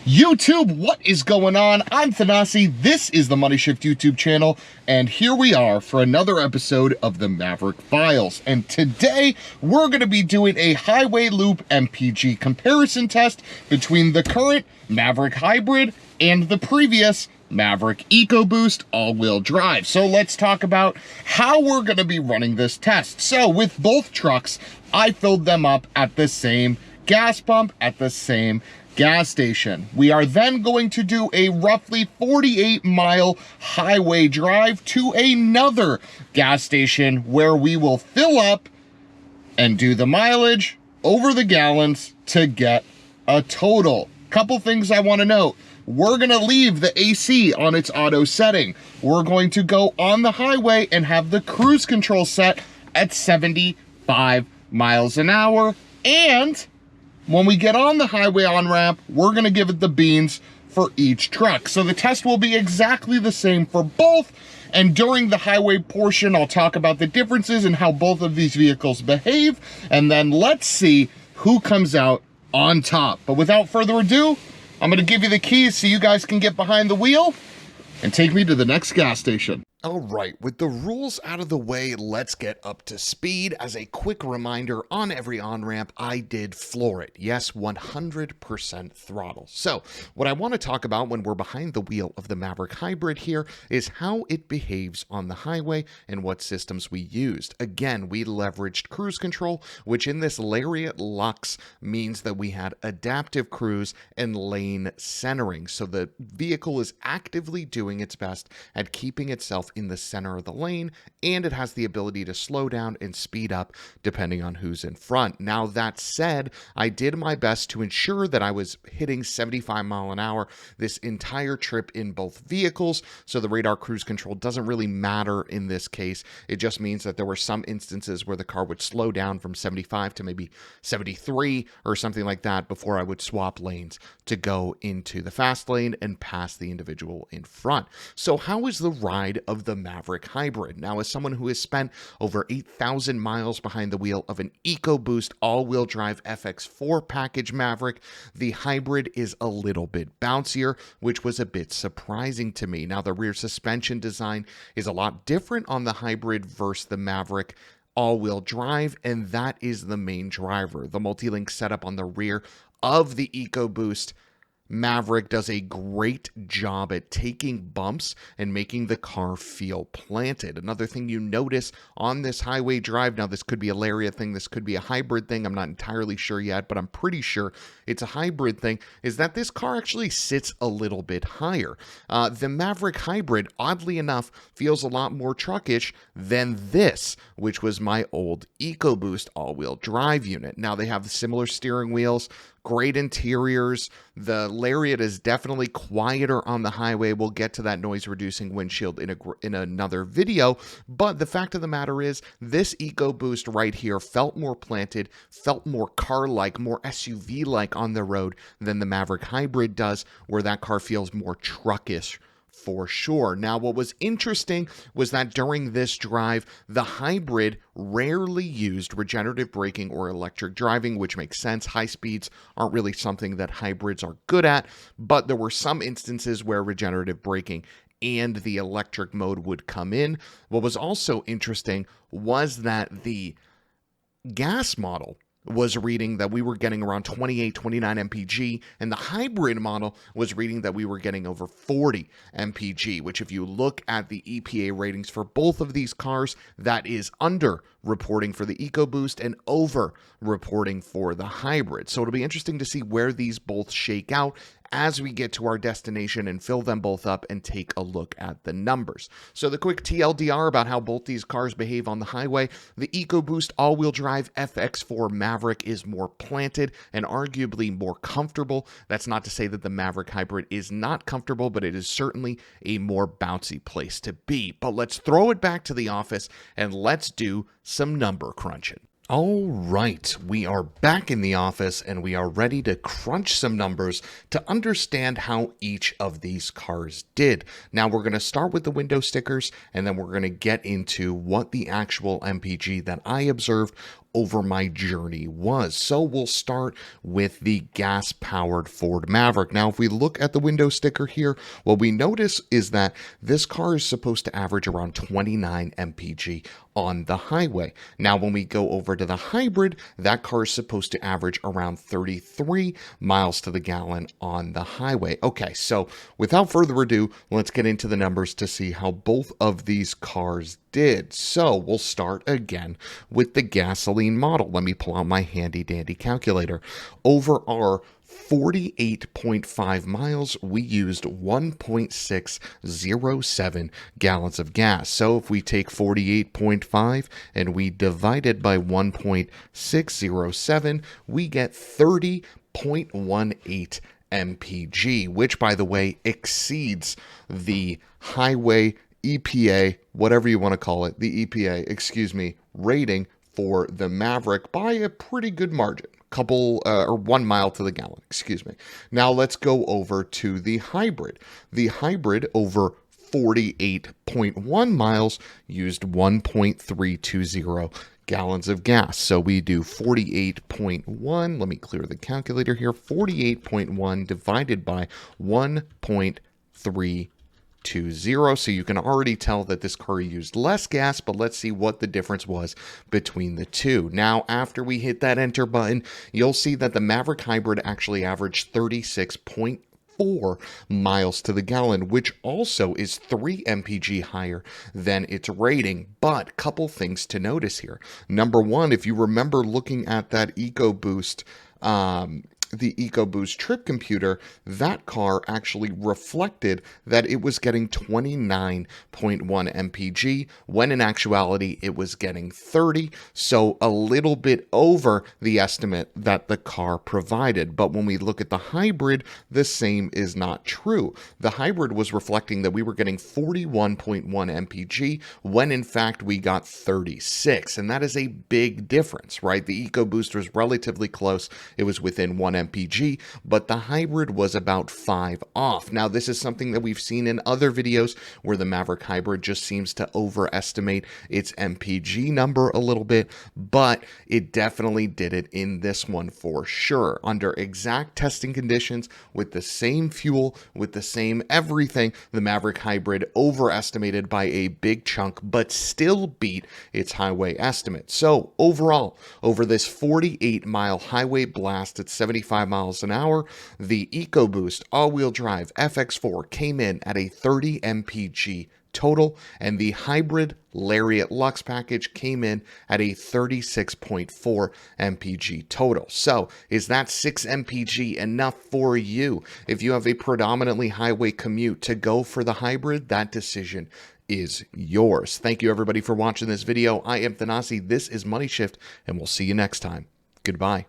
YouTube, what is going on? I'm Thanasi, this is the MoneyShift YouTube channel, and here we are for another episode of the Maverick Files. And today, we're going to be doing a highway loop MPG comparison test between the current Maverick Hybrid and the previous Maverick EcoBoost all-wheel drive. So let's talk about how we're going to be running this test. So with both trucks, I filled them up at the same gas pump, at the same gas station. We are then going to do a roughly 48-mile highway drive to another gas station where we will fill up and do the mileage over the gallons to get a total. Couple things I want to note. We're going to leave the AC on its auto setting. We're going to go on the highway and have the cruise control set at 75 miles an hour. And when we get on the highway on-ramp, we're going to give it the beans for each truck. So the test will be exactly the same for both. And during the highway portion, I'll talk about the differences and how both of these vehicles behave. And then let's see who comes out on top. But without further ado, I'm going to give you the keys so you guys can get behind the wheel and take me to the next gas station. All right, with the rules out of the way, let's get up to speed. As a quick reminder, on every on-ramp, I did floor it. Yes, 100% throttle. So what I want to talk about when we're behind the wheel of the Maverick Hybrid here is how it behaves on the highway and what systems we used. Again, we leveraged cruise control, which in this Lariat Lux means that we had adaptive cruise and lane centering. So the vehicle is actively doing its best at keeping itself in the center of the lane, and it has the ability to slow down and speed up depending on who's in front. Now, that said, I did my best to ensure that I was hitting 75 mile an hour this entire trip in both vehicles, so the radar cruise control doesn't really matter in this case. It just means that there were some instances where the car would slow down from 75 to maybe 73 or something like that before I would swap lanes to go into the fast lane and pass the individual in front. So how is the ride of the Maverick Hybrid? Now, as someone who has spent over 8,000 miles behind the wheel of an EcoBoost all-wheel drive FX4 package Maverick, the Hybrid is a little bit bouncier, which was a bit surprising to me. Now, the rear suspension design is a lot different on the Hybrid versus the Maverick all-wheel drive, and that is the main driver. The multi-link setup on the rear of the EcoBoost Maverick does a great job at taking bumps and making the car feel planted. Another thing you notice on this highway drive, now this could be a Lariat thing, this could be a hybrid thing, I'm not entirely sure yet, but I'm pretty sure it's a hybrid thing, is that this car actually sits a little bit higher. The Maverick Hybrid, oddly enough, feels a lot more truckish than this, which was my old EcoBoost all-wheel drive unit. Now they have similar steering wheels, great interiors. The Lariat is definitely quieter on the highway. We'll get to that noise-reducing windshield in another video. But the fact of the matter is, this EcoBoost right here felt more planted, felt more car-like, more SUV-like on the road than the Maverick Hybrid does, where that car feels more truckish for sure. Now, what was interesting was that during this drive, the Hybrid rarely used regenerative braking or electric driving, which makes sense. High speeds aren't really something that hybrids are good at, but there were some instances where regenerative braking and the electric mode would come in. What was also interesting was that the gas model was reading that we were getting around 28, 29 MPG, and the hybrid model was reading that we were getting over 40 MPG, which if you look at the EPA ratings for both of these cars, that is under reporting for the EcoBoost and over reporting for the hybrid. So it'll be interesting to see where these both shake out as we get to our destination and fill them both up and take a look at the numbers. So the quick TLDR about how both these cars behave on the highway: the EcoBoost all-wheel drive FX4 Maverick is more planted and arguably more comfortable. That's not to say that the Maverick Hybrid is not comfortable, but it is certainly a more bouncy place to be. But let's throw it back to the office and let's do some number crunching. All right, we are back in the office and we are ready to crunch some numbers to understand how each of these cars did. Now we're going to start with the window stickers and then we're going to get into what the actual MPG that I observed over my journey was. So we'll start with the gas-powered Ford Maverick. Now, if we look at the window sticker here, what we notice is that this car is supposed to average around 29 MPG on the highway. Now, when we go over to the hybrid, that car is supposed to average around 33 miles to the gallon on the highway. Okay, so without further ado, let's get into the numbers to see how both of these cars did. So we'll start again with the gasoline model. Let me pull out my handy dandy calculator. Over our 48.5 miles, we used 1.607 gallons of gas. So if we take 48.5 and we divide it by 1.607, we get 30.18 MPG, which, by the way, exceeds the highway EPA, whatever you want to call it, the EPA, excuse me, rating for the Maverick by a pretty good margin. Or 1 mile to the gallon, excuse me. Now let's go over to the hybrid. The hybrid over 48.1 miles used 1.320 gallons of gas. So we do 48.1, let me clear the calculator here, 48.1 divided by 1.320. So you can already tell that this car used less gas, but let's see what the difference was between the two. Now, after we hit that enter button, you'll see that the Maverick Hybrid actually averaged 36.4 miles to the gallon, which also is 3 MPG higher than its rating. But couple things to notice here. Number one, if you remember looking at that EcoBoost, the EcoBoost trip computer, that car actually reflected that it was getting 29.1 MPG, when in actuality it was getting 30, so a little bit over the estimate that the car provided. But when we look at the hybrid, the same is not true. The hybrid was reflecting that we were getting 41.1 MPG, when in fact we got 36, and that is a big difference, right? The EcoBoost was relatively close. It was within 1 MPG, but the hybrid was about 5 off. Now, this is something that we've seen in other videos where the Maverick Hybrid just seems to overestimate its MPG number a little bit, but it definitely did it in this one for sure. Under exact testing conditions, with the same fuel, with the same everything, the Maverick Hybrid overestimated by a big chunk, but still beat its highway estimate. So overall, over this 48-mile highway blast at 75 miles an hour, the EcoBoost all-wheel drive FX4 came in at a 30 MPG total, and the hybrid Lariat Lux package came in at a 36.4 MPG total. So is that 6 MPG enough for you? If you have a predominantly highway commute to go for the hybrid, that decision is yours. Thank you everybody for watching this video. I am Thanasi, this is MoneyShift, and we'll see you next time. Goodbye.